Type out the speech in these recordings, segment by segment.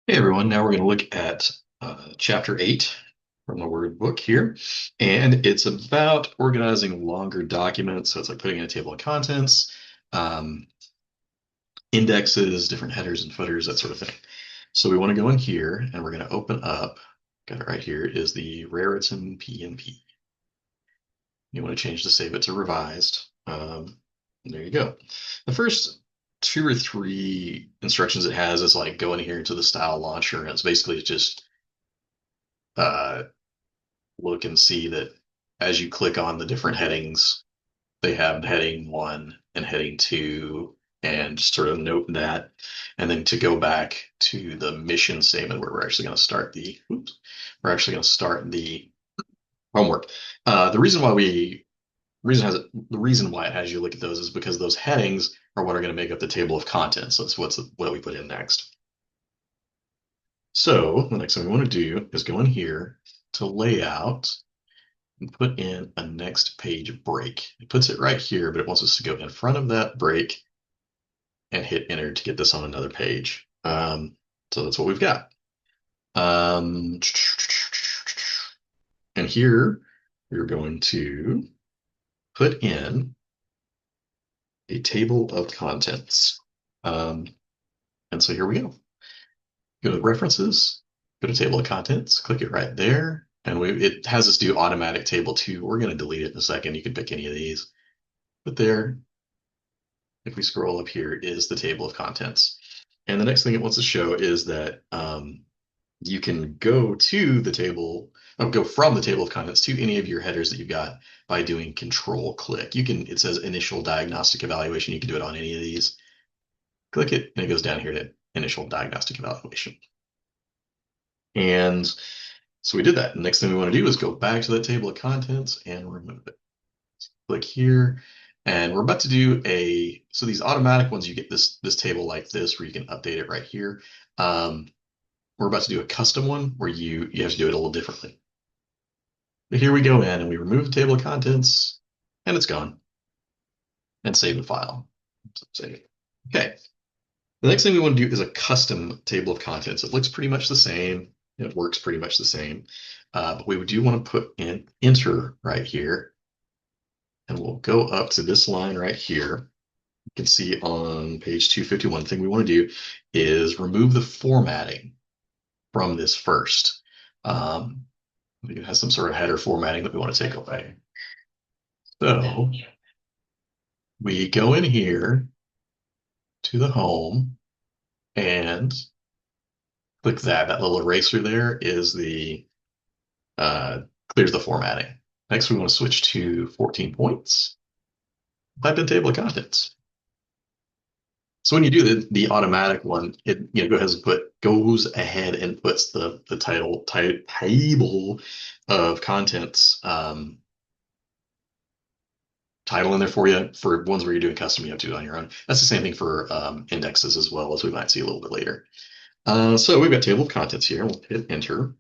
Hey everyone, now we're going to look at chapter 8 from the Word book here. And it's about organizing longer documents. So it's like putting in a table of contents, um, indexes, different headers and footers, that sort of thing. So we want to go in here and we're going to open up, got it right here, is the Raritan PNP. You want to change to save it to revised. There you go. The first two or three instructions it has is like go in here into the style launcher, and it's basically just uh, look and see that as you click on the different headings, they have heading one and heading two, and just sort of note that. And then to go back to the mission statement where we're actually going to start the homework. The reason why the reason why it has you look at those is because those headings are what are going to make up the table of contents. So that's what we put in next. So the next thing we want to do is go in here to layout and put in a next page break. It puts it right here, but it wants us to go in front of that break and hit enter to get this on another page. So that's what we've got. Um, and here we're going to put in a table of contents. Um, and so here we go. Go to references, go to table of contents, click it right there. And it has us do automatic table two. We're going to delete it in a second. You can pick any of these. But there, if we scroll up here, is the table of contents. And the next thing it wants to show is that you can go to the table, go from the table of contents to any of your headers that you've got by doing control click. It says initial diagnostic evaluation. You can do it on any of these. Click it, and it goes down here to initial diagnostic evaluation. And so we did that. The next thing we want to do is go back to that table of contents and remove it. Click here. And we're about to do so these automatic ones, you get this table like this where you can update it right here. We're about to do a custom one where you have to do it a little differently. But here we go in and we remove the table of contents and it's gone. And save the file. So save it. Okay. The next thing we want to do is a custom table of contents. It looks pretty much the same. It works pretty much the same. But we do want to put in enter right here. And we'll go up to this line right here. You can see on page 251, the thing we want to do is remove the formatting from this first. It has some sort of header formatting that we want to take away. So we go in here to the home and click that. That little eraser there is uh, clears the formatting. Next, we want to switch to 14 points. Type in table of contents. So when you do the automatic one, it goes ahead and puts the table of contents title in there for you. For ones where you're doing custom, you have to do it on your own. That's the same thing for indexes as well, as we might see a little bit later. So we've got table of contents here. We'll hit enter,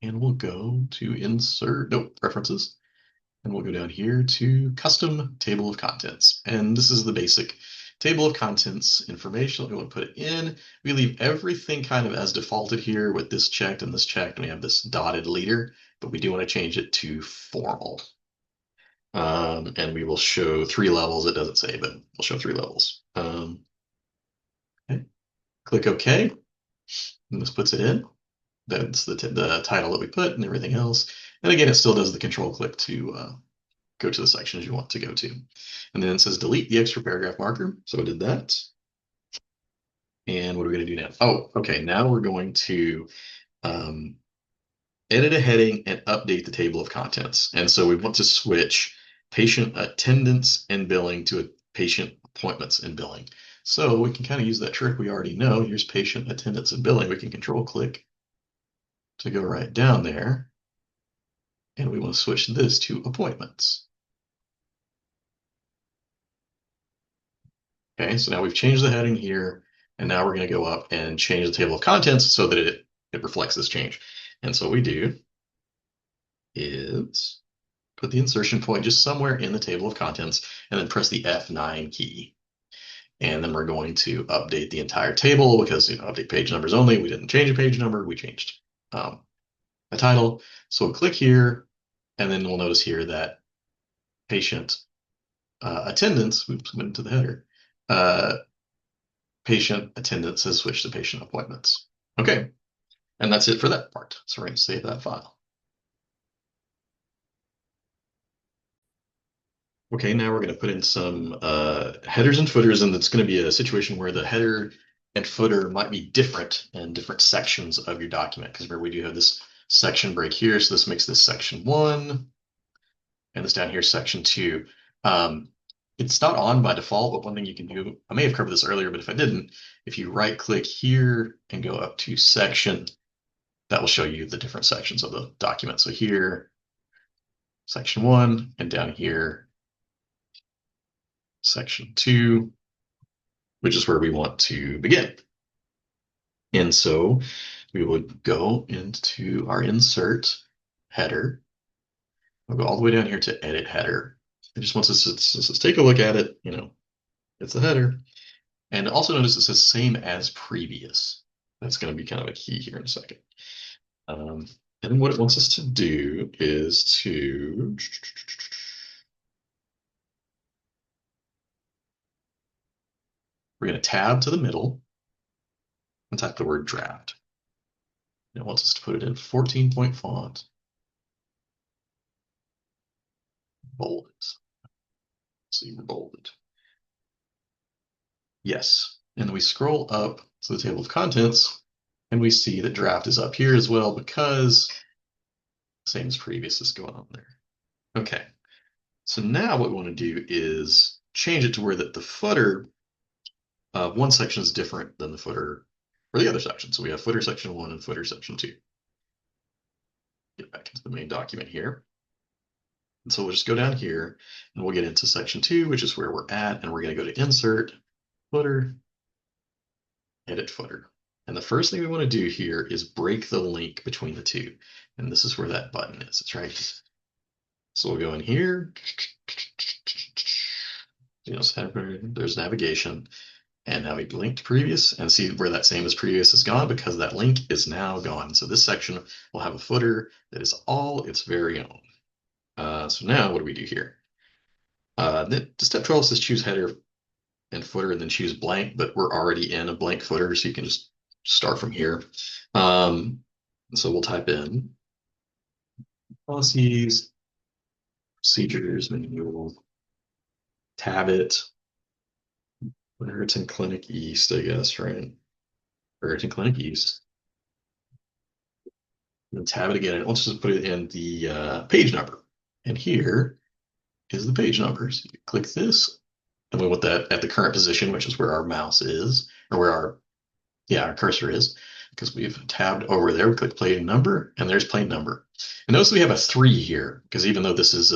and we'll go to insert, nope, preferences. And we'll go down here to custom table of contents. And this is the basic table of contents information. We want to put it in. We leave everything kind of as defaulted here with this checked and this checked. And we have this dotted leader, but we do want to change it to formal. And we will show three levels. It doesn't say, but we'll show three levels. Okay. Click OK. And this puts it in. That's the title that we put and everything else. And again, it still does the control click to go to the sections you want to go to. And then it says delete the extra paragraph marker. So I did that. And what are we going to do now? Oh, okay. Now we're going to um, edit a heading and update the table of contents. And so we want to switch patient attendance and billing to patient appointments and billing. So we can kind of use that trick we already know. Here's patient attendance and billing. We can control click to go right down there. And we want to switch this to appointments. Okay, so now we've changed the heading here, and now we're going to go up and change the table of contents so that it reflects this change. And so what we do is put the insertion point just somewhere in the table of contents and then press the F9 key. And then we're going to update the entire table because, update page numbers only. We didn't change a page number. We changed a title. So we'll click here, and then we'll notice here that patient attendance, oops, went into the header. Patient attendance has switched to patient appointments. Okay, and that's it for that part. So we're going to save that file. Okay, now we're going to put in some headers and footers, and it's going to be a situation where the header and footer might be different in different sections of your document, because remember we do have this section break here, so this makes this section 1, and this down here section 2. It's not on by default, but one thing you can do, I may have covered this earlier, but if I didn't, if you right click here and go up to section, that will show you the different sections of the document. So here, section 1, and down here, section 2, which is where we want to begin. And so we would go into our insert header. We'll go all the way down here to edit header. It just wants us to take a look at it, it's the header. And also notice it says same as previous. That's going to be kind of a key here in a second. And then what it wants us to do is we're going to tab to the middle and type the word draft. And it wants us to put it in 14-point font. Bold it. See, we're bolded. Yes. And then we scroll up to the table of contents, and we see that draft is up here as well because same as previous is going on there. Okay. So now what we want to do is change it to where that the footer of one section is different than the footer for the other section. So we have footer section 1 and footer section 2. Get back into the main document here. And so we'll just go down here and we'll get into section 2, which is where we're at, and we're going to go to insert, footer, edit footer. And the first thing we want to do here is break the link between the two. And this is where that button is. It's right. So we'll go in here. There's navigation. And now we link to previous and see where that same as previous is gone because that link is now gone. So this section will have a footer that is all its very own. So now what do we do here? The step 12 says choose header and footer and then choose blank, but we're already in a blank footer, so you can just start from here. So we'll type in policies, procedures, manual, tab it. Raritan Clinic East, I guess, right? Raritan Clinic East. And tab it again, and let's just put it in the page number. And here is the page number. So you click this, and we want that at the current position, which is where our mouse is, or where our cursor is, because we've tabbed over there. We click plane number, and there's plane number. And notice we have a 3 here, because even though this is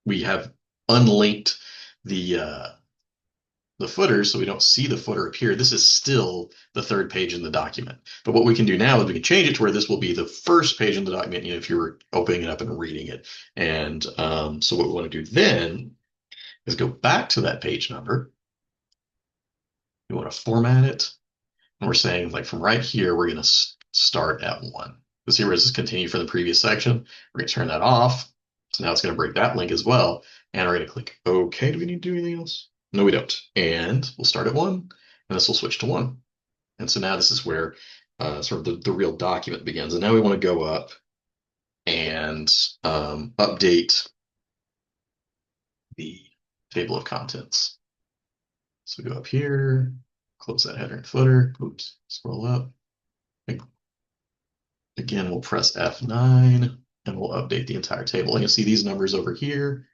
we have unlinked the footer, so we don't see the footer appear. This is still the 3rd page in the document. But what we can do now is we can change it to where this will be the 1st page in the document, if you were opening it up and reading it. And so what we want to do then is go back to that page number. We want to format it. And we're saying, like, from right here, we're going to start at 1. Let's see where this is continue from the previous section. We're going to turn that off. So now it's going to break that link as well. And we're going to click OK. Do we need to do anything else? No, we don't. And we'll start at 1, and this will switch to 1. And so now this is where sort of the real document begins. And now we want to go up and update the table of contents. So we go up here, close that header and footer. Oops, scroll up. Again, we'll press F9, and we'll update the entire table. And you'll see these numbers over here,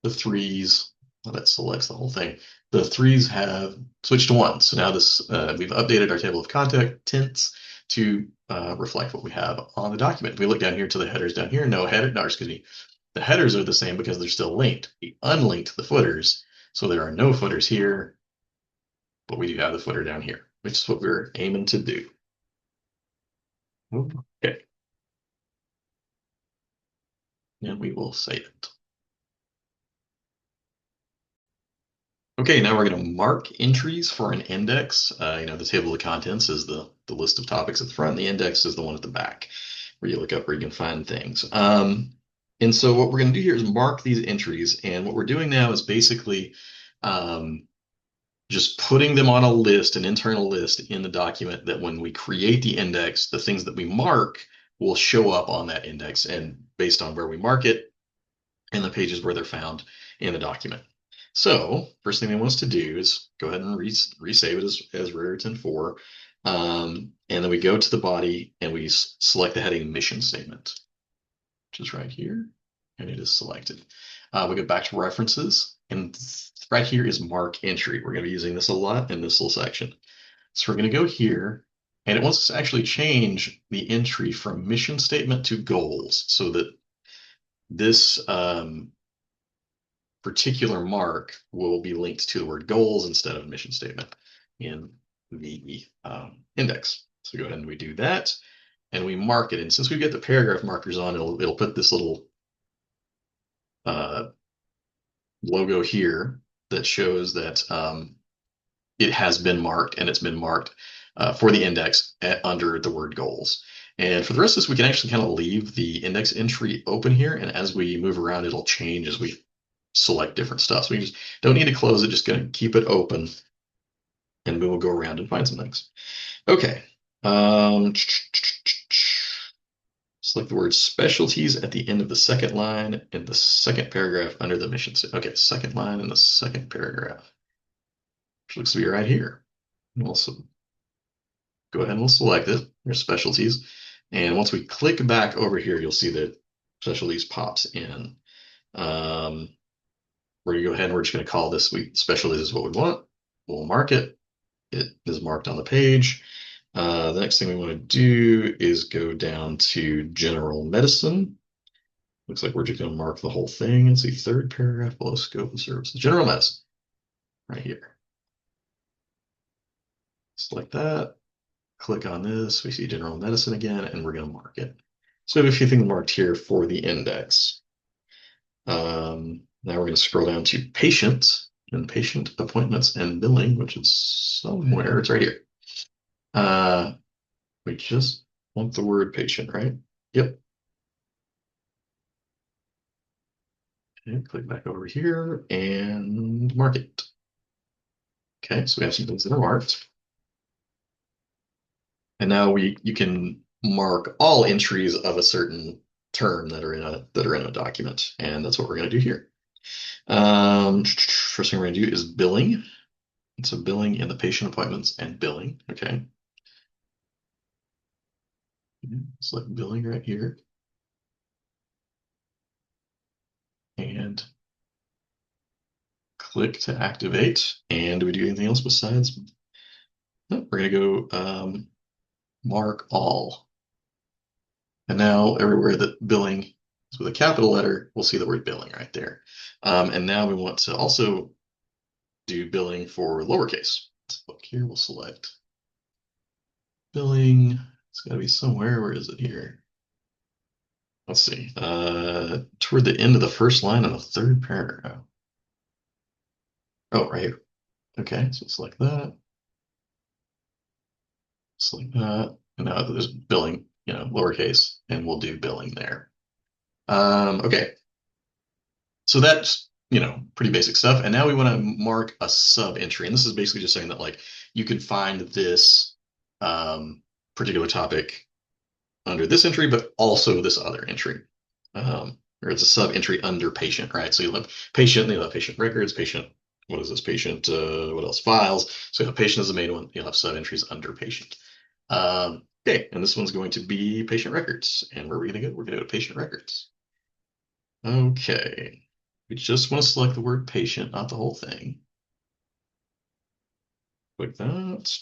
the 3s. Well, that selects the whole thing. The 3s have switched to 1. So now this we've updated our table of contents to reflect what we have on the document. If we look down here to the headers down here, excuse me. The headers are the same because they're still linked. We unlinked the footers, so there are no footers here, but we do have the footer down here, which is what we're aiming to do. Okay. And we will save it. Okay, now we're going to mark entries for an index. The table of contents is the list of topics at the front. The index is the one at the back, where you look up where you can find things. And so what we're going to do here is mark these entries. And what we're doing now is basically um, just putting them on a list, an internal list in the document that when we create the index, the things that we mark will show up on that index. And based on where we mark it, and the pages where they're found in the document. So first thing they want us to do is go ahead and resave it as Raritan 4. And then we go to the body and we select the heading mission statement, which is right here. And it is selected. We go back to references, and right here is mark entry. We're going to be using this a lot in this little section. So we're going to go here, and it wants us to actually change the entry from mission statement to goals so that this particular mark will be linked to the word goals instead of mission statement in the index. So go ahead and we do that, and we mark it. And since we've got the paragraph markers on, it'll put this little logo here that shows that it has been marked, and it's been marked for the index under the word goals. And for the rest of this, we can actually kind of leave the index entry open here, and as we move around, it'll change as we select different stuff. So we just don't need to close it, just going to keep it open, and we will go around and find some things. Okay. Select the word specialties at the end of the second line in the second paragraph under the mission statement. Okay, second line in the second paragraph, which looks to be right here. And we'll go ahead and we'll select it, there's specialties. And once we click back over here, you'll see that specialties pops in. We're going to go ahead and we're just going to call this specialties is what we want. We'll mark it. It is marked on the page. The next thing we want to do is go down to general medicine. Looks like we're just going to mark the whole thing and see third paragraph below scope of services. General medicine, right here. Select that. Click on this. We see general medicine again, and we're going to mark it. So we have a few things marked here for the index. Now we're going to scroll down to patient and patient appointments and billing, which is somewhere. It's right here. We just want the word patient, right? Yep. Okay, click back over here and mark it. Okay, so we have some things that are marked. And now you can mark all entries of a certain term that are in a document, and that's what we're going to do here. First thing we're going to do is billing. So billing in the patient appointments and billing. Okay. Select billing right here. And click to activate. And do we do anything else besides? No, we're going to go mark all. And now everywhere that billing is with a capital letter, we'll see the word billing right there. And now we want to also do billing for lowercase. Let's look here, we'll select billing. It's got to be somewhere. Where is it here? Let's see. Toward the end of the first line of the third paragraph. Oh, right here. Okay, so select that. Select that. And now there's billing, lowercase, and we'll do billing there. Okay. So that's, pretty basic stuff. And now we want to mark a sub entry. And this is basically just saying that like you could find this particular topic under this entry, but also this other entry. Or it's a sub entry under patient, right? So you'll have patient, you'll have patient records, patient, what is this patient, what else? Files. So you have patient as the main one, you'll have sub entries under patient. Okay, and this one's going to be patient records. And where are we going to go? We're going to go to patient records. Okay. We just want to select the word patient, not the whole thing. Click that.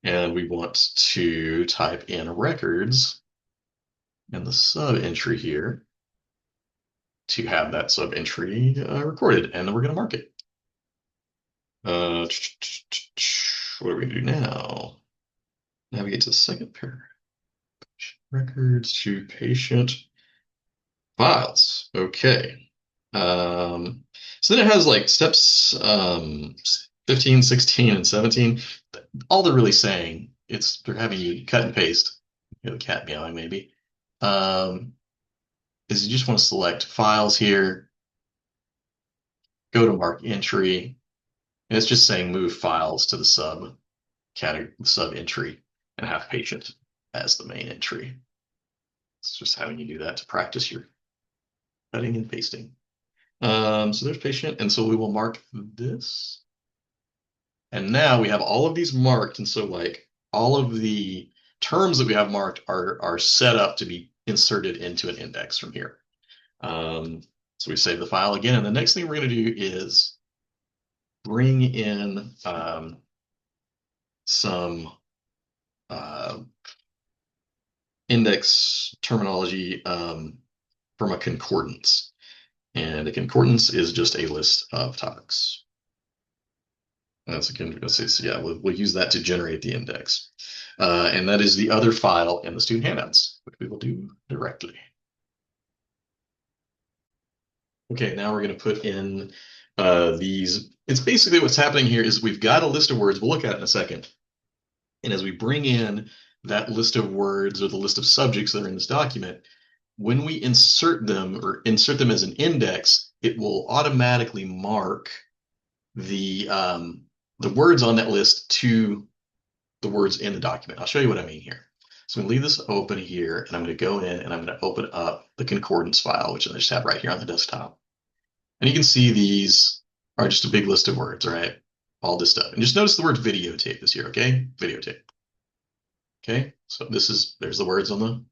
And we want to type in records and the sub entry here to have that sub entry recorded. And then we're going to mark it. What are we going to do now? Navigate to the second paragraph. Records to patient files. Okay. So then it has like steps 15, 16, and 17. All they're really saying, they're having you cut and paste, the cat meowing maybe, um, is you just want to select files here, go to mark entry, and it's just saying move files to the sub category, sub entry, and have patient as the main entry. It's just having you do that to practice your cutting and pasting. So there's patient, and so we will mark this. And now we have all of these marked, and so like all of the terms that we have marked are set up to be inserted into an index from here. So we save the file again, and the next thing we're going to do is bring in some uh, index terminology from a concordance. And a concordance is just a list of topics. That's a concordance. So yeah, we'll use that to generate the index. And that is the other file in the student handouts, which we will do directly. Okay, now we're going to put in these. It's basically what's happening here is we've got a list of words. We'll look at it in a second. And as we bring in that list of words or the list of subjects that are in this document, when we insert them or insert them as an index, it will automatically mark the words on that list to the words in the document. I'll show you what I mean here. So I'm going to leave this open here, and I'm going to go in and I'm going to open up the concordance file, which I just have right here on the desktop. And you can see these are just a big list of words, right? All this stuff. And just notice the word videotape is here, okay? Videotape. Okay, so there's the words on the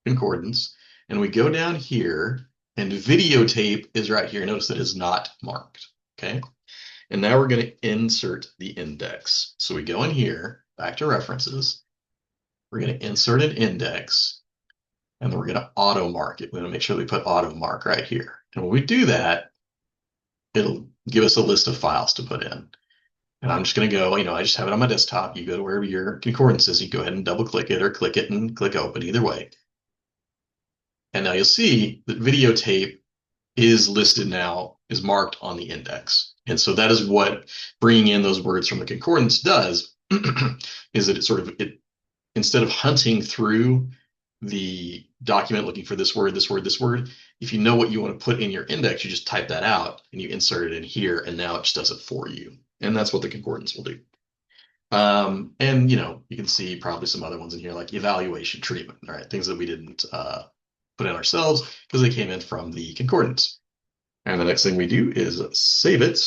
concordance. And we go down here, and videotape is right here. Notice that it's not marked, okay? And now we're going to insert the index. So we go in here, back to references. We're going to insert an index, and then we're going to auto mark it. We're going to make sure we put auto mark right here. And when we do that, it'll give us a list of files to put in. And I'm just going to go, I just have it on my desktop. You go to wherever your concordance is, you go ahead and double click it or click it and click open, either way. And now you'll see that videotape is listed now, is marked on the index. And so that is what bringing in those words from the concordance does, is that it instead of hunting through the document looking for this word, this word, this word, if you know what you want to put in your index, you just type that out and you insert it in here, and now it just does it for you. And that's what the concordance will do. And you can see probably some other ones in here like evaluation treatment, all right, things that we didn't put in ourselves because they came in from the concordance. And the next thing we do is save it,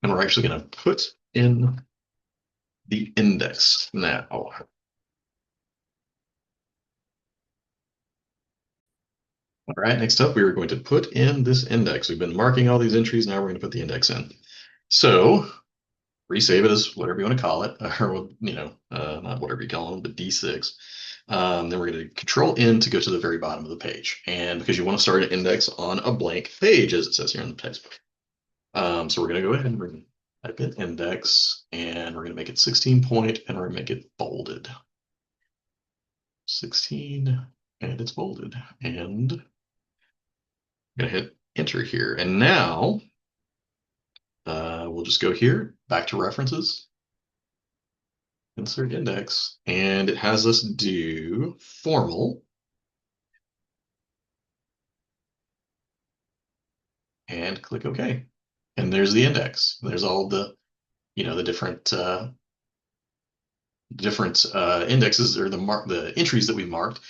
and we're actually going to put in the index now. All right, next up, we are going to put in this index. We've been marking all these entries. Now we're going to put the index in. So resave it as whatever you want to call it, or, not whatever you call them, but D6. Then we're going to Control N to go to the very bottom of the page. And because you want to start an index on a blank page, as it says here in the textbook. So we're going to go ahead and we're going to type in index, and we're going to make it 16 point, and we're going to make it bolded. 16, and it's bolded. And I'm going to hit enter here. And now we'll just go here, back to references, insert index, and it has us do formal. And click OK. And there's the index. There's all the, the different indexes or the entries that we marked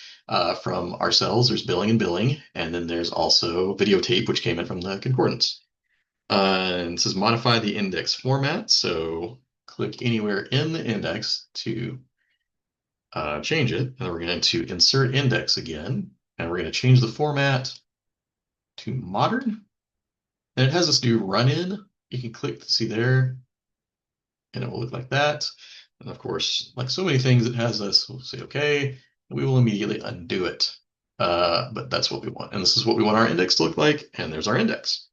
from ourselves. There's billing and billing, and then there's also videotape, which came in from the concordance. And it says modify the index format. So click anywhere in the index to change it. And we're going to insert index again, and we're going to change the format to modern. And it has this new run in. You can click to see there, and it will look like that. And of course, like so many things, it has this. We'll say OK, and we will immediately undo it. But that's what we want. And this is what we want our index to look like. And there's our index.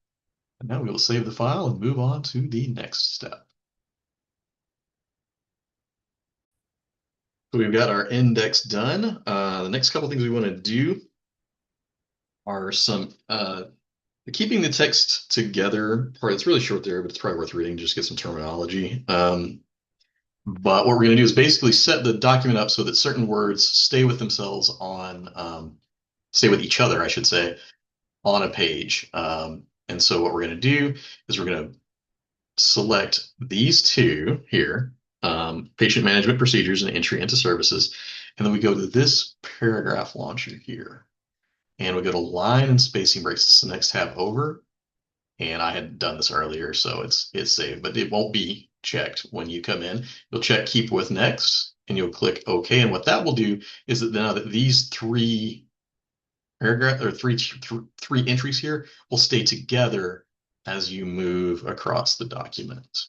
And now we will save the file and move on to the next step. So we've got our index done. The next couple things we want to do are some Keeping the text together part, it's really short there, but it's probably worth reading just to get some terminology. But what we're going to do is basically set the document up so that certain words stay with themselves stay with each other, I should say, on a page. And so what we're going to do is we're going to select these two here, patient management procedures and entry into services. And then we go to this paragraph launcher here. And we go to line and spacing breaks. It's the next tab over. And I had done this earlier, so it's saved, but it won't be checked when you come in. You'll check keep with next, and you'll click OK. And what that will do is that now that these three paragraph or three entries here will stay together as you move across the document.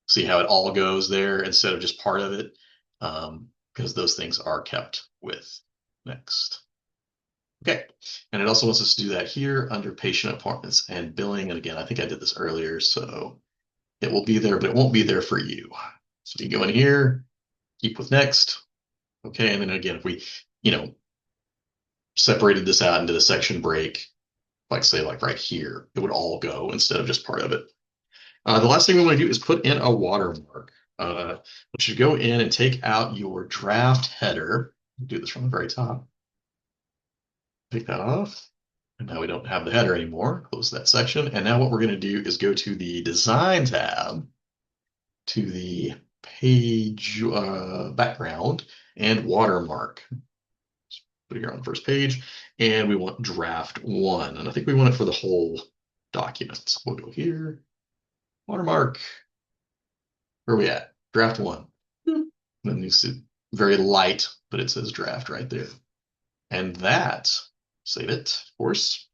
See how it all goes there instead of just part of it, because those things are kept with next. Okay, and it also wants us to do that here under patient appointments and billing. And again, I think I did this earlier, so it will be there, but it won't be there for you. So you go in here, keep with next. Okay, and then again, if we, separated this out into the section break, like say like right here, it would all go instead of just part of it. The last thing we want to do is put in a watermark. We should go in and take out your draft header. Do this from the very top. Take that off. And now we don't have the header anymore. Close that section. And now what we're going to do is go to the design tab, to the page background and watermark. Put it here on the first page. And we want draft one. And I think we want it for the whole document. So we'll go here, watermark. Where are we at? Draft one. And then you see very light, but it says draft right there. And that, save it, of course,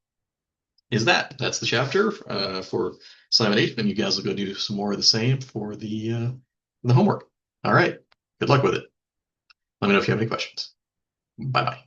is that. That's the chapter for Simon 8, and you guys will go do some more of the same for the homework. All right. Good luck with it. Let me know if you have any questions. Bye-bye.